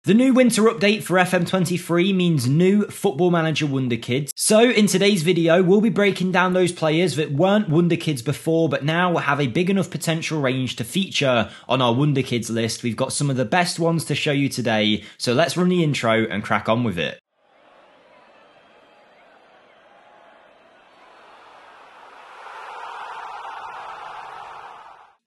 The new winter update for FM23 means new Football Manager Wonderkids. So in today's video, we'll be breaking down those players that weren't Wonderkids before, but now have a big enough potential range to feature on our Wonderkids list. We've got some of the best ones to show you today, so let's run the intro and crack on with it.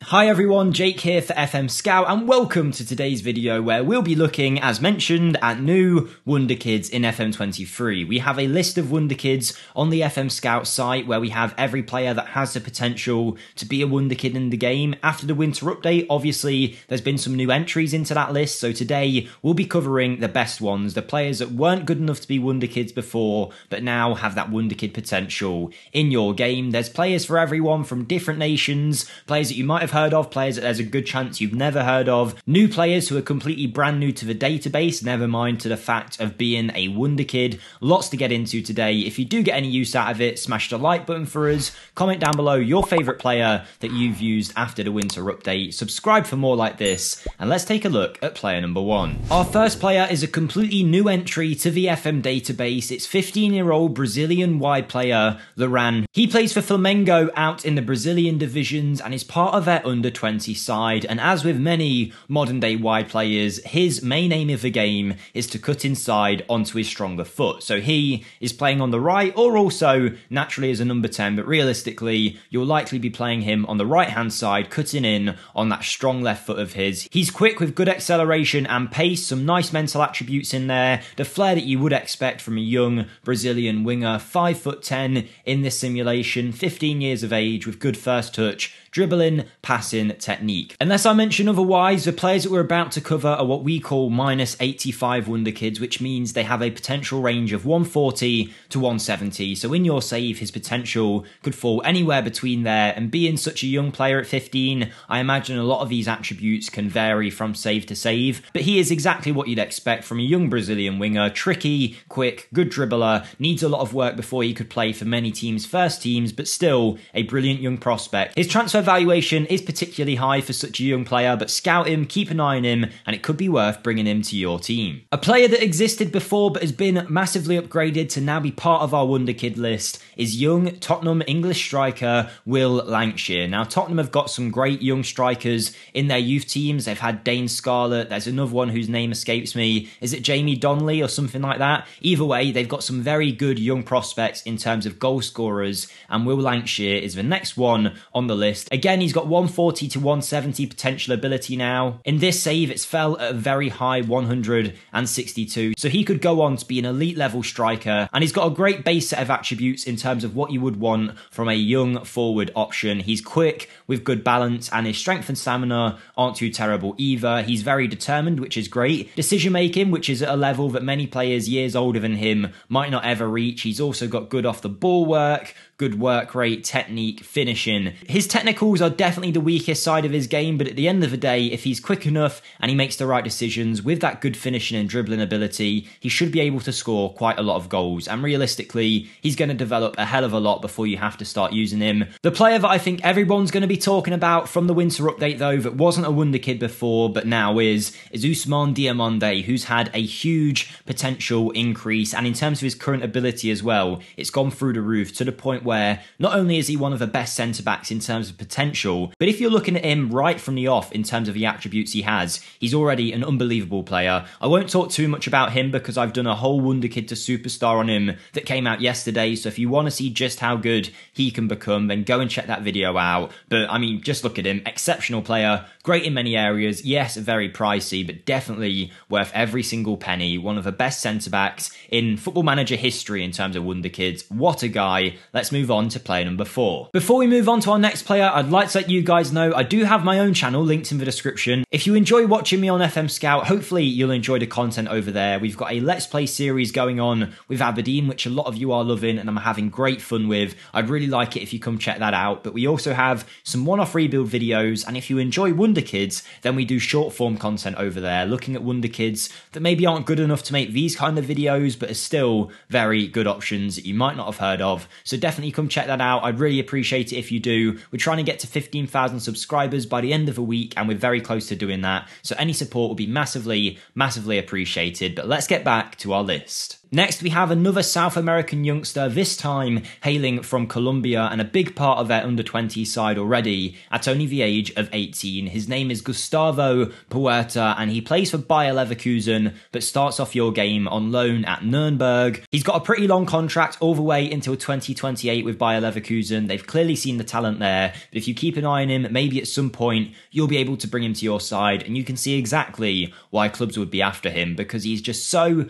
Hi everyone, Jake here for FMSCOUT and welcome to today's video where we'll be looking, as mentioned, at new Wonderkids in FM23. We have a list of Wonderkids on the FMSCOUT site where we have every player that has the potential to be a Wonderkid in the game. After the winter update, obviously, there's been some new entries into that list, so today we'll be covering the best ones, the players that weren't good enough to be Wonderkids before, but now have that Wonderkid potential in your game. There's players for everyone from different nations, players that you might have heard of, players that there's a good chance you've never heard of, new players who are completely brand new to the database, never mind to the fact of being a Wonderkid. Lots to get into today. If you do get any use out of it, smash the like button for us, comment down below your favourite player that you've used after the winter update, subscribe for more like this, and let's take a look at player number 1. Our first player is a completely new entry to the FM database. It's 15-year-old Brazilian wide player, Loran. He plays for Flamengo out in the Brazilian divisions and is part of their under-20 side, and as with many modern day wide players, his main aim of the game is to cut inside onto his stronger foot. So he is playing on the right, or also naturally as a number 10, but realistically you'll likely be playing him on the right hand side, cutting in on that strong left foot of his. He's quick with good acceleration and pace, some nice mental attributes in there, the flair that you would expect from a young Brazilian winger, 5'10" in this simulation, 15 years of age with good first touch, dribbling, passing, technique. Unless I mention otherwise, the players that we're about to cover are what we call minus 85 Wonderkids, which means they have a potential range of 140 to 170. So in your save, his potential could fall anywhere between there, and being such a young player at 15, I imagine a lot of these attributes can vary from save to save, but he is exactly what you'd expect from a young Brazilian winger, tricky, quick, good dribbler, needs a lot of work before he could play for many teams' first teams, but still a brilliant young prospect. His transfer valuation is particularly high for such a young player, but scout him, keep an eye on him, and it could be worth bringing him to your team. A player that existed before but has been massively upgraded to now be part of our Wonderkid list is young Tottenham English striker Will Lancashire. Now Tottenham have got some great young strikers in their youth teams. They've had Dane Scarlett, there's another one whose name escapes me, is it Jamie Donnelly or something like that? Either way, they've got some very good young prospects in terms of goal scorers, and Will Lancashire is the next one on the list. Again, he's got 140 to 170 potential ability now. In this save, it's fell at a very high 162, so he could go on to be an elite level striker, and he's got a great base set of attributes in terms of what you would want from a young forward option. He's quick with good balance, and his strength and stamina aren't too terrible either. He's very determined, which is great. Decision making, which is at a level that many players years older than him might not ever reach. He's also got good off the ball work, good work rate, technique, finishing. His technicals are definitely the weakest side of his game, but at the end of the day, if he's quick enough and he makes the right decisions with that good finishing and dribbling ability, he should be able to score quite a lot of goals, and realistically, he's going to develop a hell of a lot before you have to start using him. The player that I think everyone's going to be talking about from the winter update though, that wasn't a Wonderkid before but now is Ousmane Diomande, who's had a huge potential increase, and in terms of his current ability as well, it's gone through the roof to the point where not only is he one of the best centre-backs in terms of potential, but if you're looking at him right from the off in terms of the attributes he has, he's already an unbelievable player. I won't talk too much about him because I've done a whole Wonderkid to Superstar on him that came out yesterday, so if you want to see just how good he can become, then go and check that video out. But I mean, just look at him, exceptional player, great in many areas, yes, very pricey, but definitely worth every single penny, one of the best centre-backs in Football Manager history in terms of Wonderkids. What a guy. Let's move on to player number 4. Before we move on to our next player, I'd like to let you guys know I do have my own channel linked in the description. If you enjoy watching me on FMSCOUT, hopefully you'll enjoy the content over there. We've got a Let's Play series going on with Aberdeen, which a lot of you are loving and I'm having great fun with. I'd really like it if you come check that out. But we also have some one-off rebuild videos, and if you enjoy Wonderkids, then we do short form content over there, looking at Wonderkids that maybe aren't good enough to make these kind of videos, but are still very good options that you might not have heard of. So definitely definitely come check that out. I'd really appreciate it if you do. We're trying to get to 15,000 subscribers by the end of the week, and we're very close to doing that. So any support will be massively, massively appreciated. But let's get back to our list. Next, we have another South American youngster, this time hailing from Colombia and a big part of their under-20 side already at only the age of 18. His name is Gustavo Poeta and he plays for Bayer Leverkusen but starts off your game on loan at Nuremberg. He's got a pretty long contract all the way until 2028 with Bayer Leverkusen. They've clearly seen the talent there, but if you keep an eye on him, maybe at some point you'll be able to bring him to your side and you can see exactly why clubs would be after him, because he's just so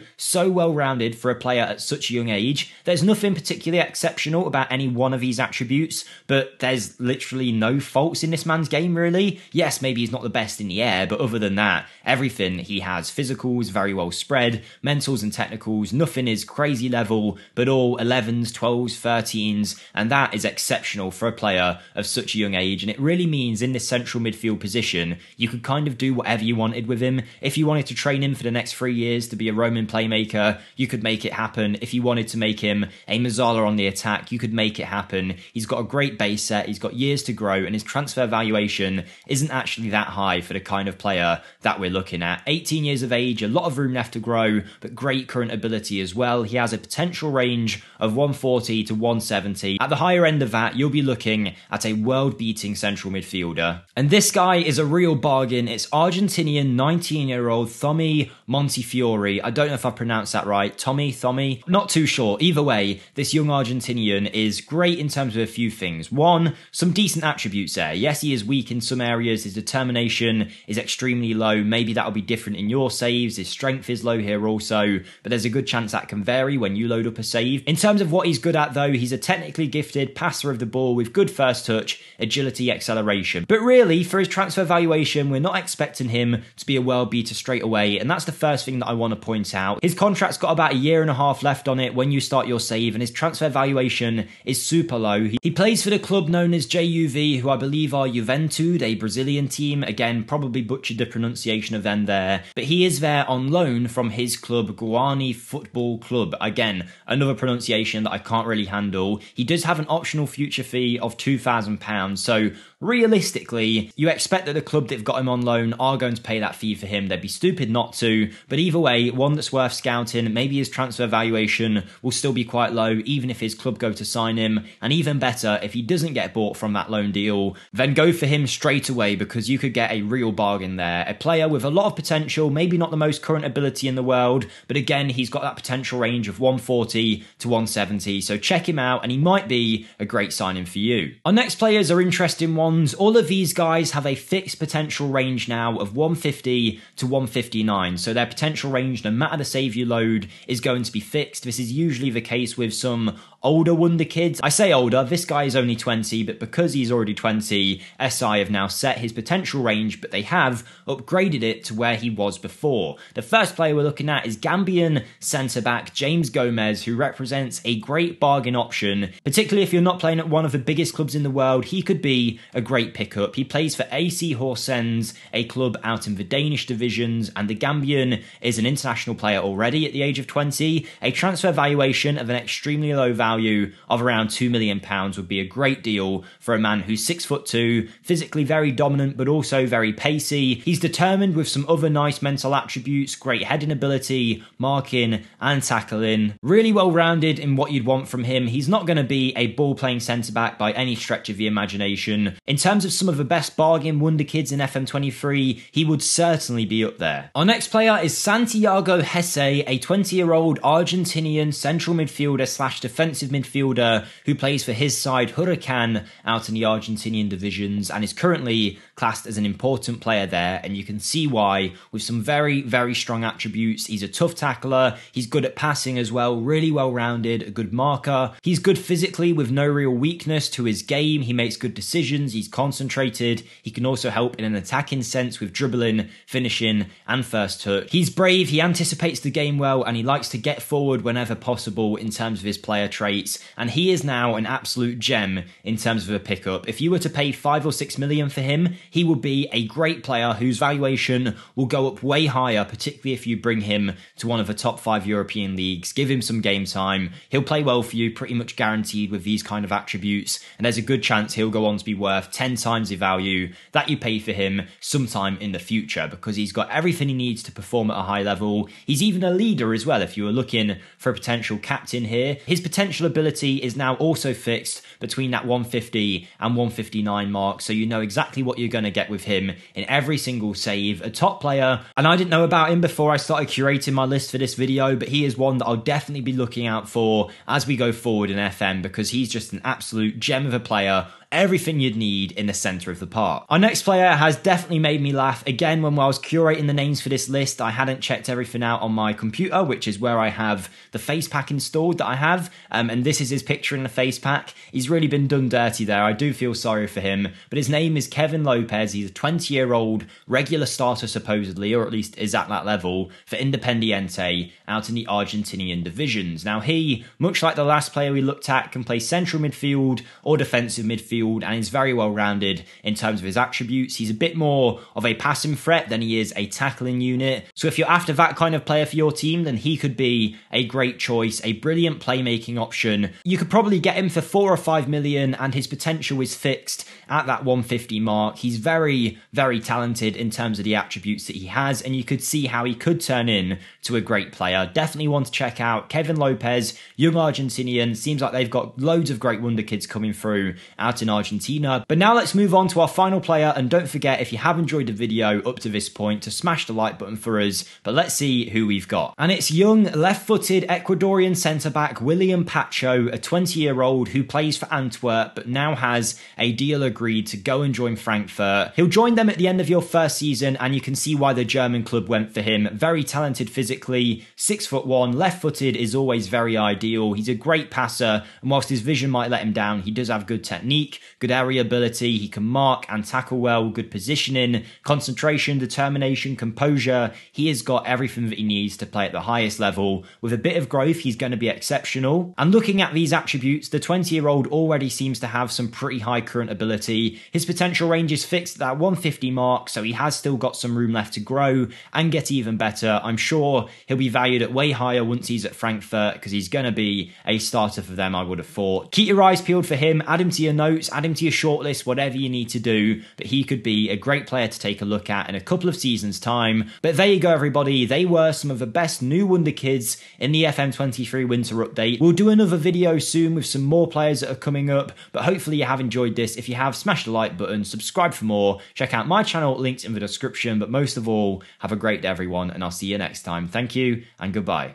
well-rounded for a player at such a young age. There's nothing particularly exceptional about any one of these attributes, but there's literally no faults in this man's game, really. Yes, maybe he's not the best in the air, but other than that, everything he has. Physicals, very well spread, mentals and technicals, nothing is crazy level, but all 11s, 12s, 13s, and that is exceptional for a player of such a young age, and it really means in this central midfield position, you could kind of do whatever you wanted with him. If you wanted to train him for the next 3 years to be a Roman playmaker, you could make it happen. If you wanted to make him a Mazzala on the attack, you could make it happen. He's got a great base set, he's got years to grow, and his transfer valuation isn't actually that high for the kind of player that we're looking at. 18 years of age, a lot of room left to grow, but great current ability as well. He has a potential range of 140 to 170. At the higher end of that, you'll be looking at a world-beating central midfielder. And this guy is a real bargain. It's Argentinian 19-year-old Tommy Montefiore. I don't know if I pronounced that right. Tommy, not too sure. Either way, this young Argentinian is great in terms of a few things. One, some decent attributes there. Yes, he is weak in some areas. His determination is extremely low. Maybe that'll be different in your saves. His strength is low here also, but there's a good chance that can vary when you load up a save. In terms of what he's good at though, he's a technically gifted passer of the ball with good first touch, agility, acceleration. But really, for his transfer valuation, we're not expecting him to be a world beater straight away, and that's the first thing that I want to point out. His contract's got about a year and a half left on it when you start your save, and his transfer valuation is super low. He plays for the club known as JUV, who I believe are Juventude, a Brazilian team. Again, probably butchered the pronunciation of them there, but he is there on loan from his club, Guarani Football Club. Again, another pronunciation that I can't really handle. He does have an optional future fee of £2,000, so realistically, you expect that the club that have got him on loan are going to pay that fee for him. They'd be stupid not to, but either way, one that's worth scouting. Maybe his transfer valuation will still be quite low, even if his club go to sign him, and even better, if he doesn't get bought from that loan deal, then go for him straight away, because you could get a real bargain there. A player with a lot of potential, maybe not the most current ability in the world, but again, he's got that potential range of 140 to 170, so check him out, and he might be a great signing for you. Our next players are interesting ones. All of these guys have a fixed potential range now of 150 to 159, so their potential range, no matter the save you load, is going to be fixed. This is usually the case with some older Wonder Kids. I say older, this guy is only 20, but because he's already 20, SI have now set his potential range, but they have upgraded it to where he was before. The first player we're looking at is Gambian centre-back James Gomez, who represents a great bargain option, particularly if you're not playing at one of the biggest clubs in the world. He could be a great pickup. He plays for AC Horsens, a club out in the Danish divisions, and the Gambian is an international player already at the age of 20. A transfer valuation of an extremely low value of around £2 million would be a great deal for a man who's 6'2", physically very dominant but also very pacey. He's determined with some other nice mental attributes, great heading ability, marking and tackling. Really well rounded in what you'd want from him. He's not going to be a ball playing centre back by any stretch of the imagination. In terms of some of the best bargain Wonder Kids in FM23, he would certainly be up there. Our next player is Santiago Hesse, a 20-year-old Argentinian central midfielder slash defensive midfielder who plays for his side Huracan out in the Argentinian divisions and is currently classed as an important player there, and you can see why with some very strong attributes. He's a tough tackler, he's good at passing as well, really well rounded, a good marker. He's good physically with no real weakness to his game. He makes good decisions, he's concentrated, he can also help in an attacking sense with dribbling, finishing and first touch. He's brave, he anticipates the game well, and he likes to get forward whenever possible in terms of his player traits. rates, and he is now an absolute gem in terms of a pickup. If you were to pay 5 or 6 million for him, he will be a great player whose valuation will go up way higher, particularly if you bring him to one of the top 5 European leagues, give him some game time. He'll play well for you, pretty much guaranteed with these kind of attributes, and there's a good chance he'll go on to be worth 10 times the value that you pay for him sometime in the future, because he's got everything he needs to perform at a high level. He's even a leader as well if you were looking for a potential captain here. His potential ability is now also fixed between that 150 and 159 mark, so you know exactly what you're going to get with him in every single save. A top player, and I didn't know about him before I started curating my list for this video, but he is one that I'll definitely be looking out for as we go forward in FM, because he's just an absolute gem of a player. Everything you'd need in the centre of the park. Our next player has definitely made me laugh. Again, when I was curating the names for this list, I hadn't checked everything out on my computer, which is where I have the face pack installed that I have. And this is his picture in the face pack. He's really been done dirty there. I do feel sorry for him. But his name is Kevin Lopez. He's a 20-year-old regular starter, supposedly, or at least is at that level, for Independiente out in the Argentinian divisions. Now, he, much like the last player we looked at, can play central midfield or defensive midfield, and is very well rounded in terms of his attributes. He's a bit more of a passing threat than he is a tackling unit. So if you're after that kind of player for your team, then he could be a great choice, a brilliant playmaking option. You could probably get him for 4 or 5 million, and his potential is fixed at that 150 mark. He's very, very talented in terms of the attributes that he has, and you could see how he could turn in to a great player. Definitely want to check out Kevin Lopez, young Argentinian. Seems like they've got loads of great wonder kids coming through out in Argentina. But now let's move on to our final player, and don't forget, if you have enjoyed the video up to this point, to smash the like button for us. But let's see who we've got. And it's young, left-footed Ecuadorian centre-back William Patcho, a 20-year-old who plays for Antwerp, but now has a deal agreed to go and join Frankfurt. He'll join them at the end of your first season, and you can see why the German club went for him. Very talented physically, 6'1", left-footed is always very ideal. He's a great passer, and whilst his vision might let him down, he does have good technique, good area ability, he can mark and tackle well, good positioning, concentration, determination, composure. He has got everything that he needs to play at the highest level. With a bit of growth, he's going to be exceptional. And looking at these attributes, the 20-year-old already seems to have some pretty high current ability. His potential range is fixed at that 150 mark, so he has still got some room left to grow and get even better. I'm sure he'll be valued at way higher once he's at Frankfurt, because he's going to be a starter for them, I would have thought. Keep your eyes peeled for him, add him to your notes, add him to your shortlist, whatever you need to do, but he could be a great player to take a look at in a couple of seasons' time. But there you go, everybody. They were some of the best new wonder kids in the FM23 Winter Update. We'll do another video soon with some more players that are coming up, but hopefully you have enjoyed this. If you have, smash the like button, subscribe for more, check out my channel, links in the description, but most of all, have a great day, everyone, and I'll see you next time. Thank you, and goodbye.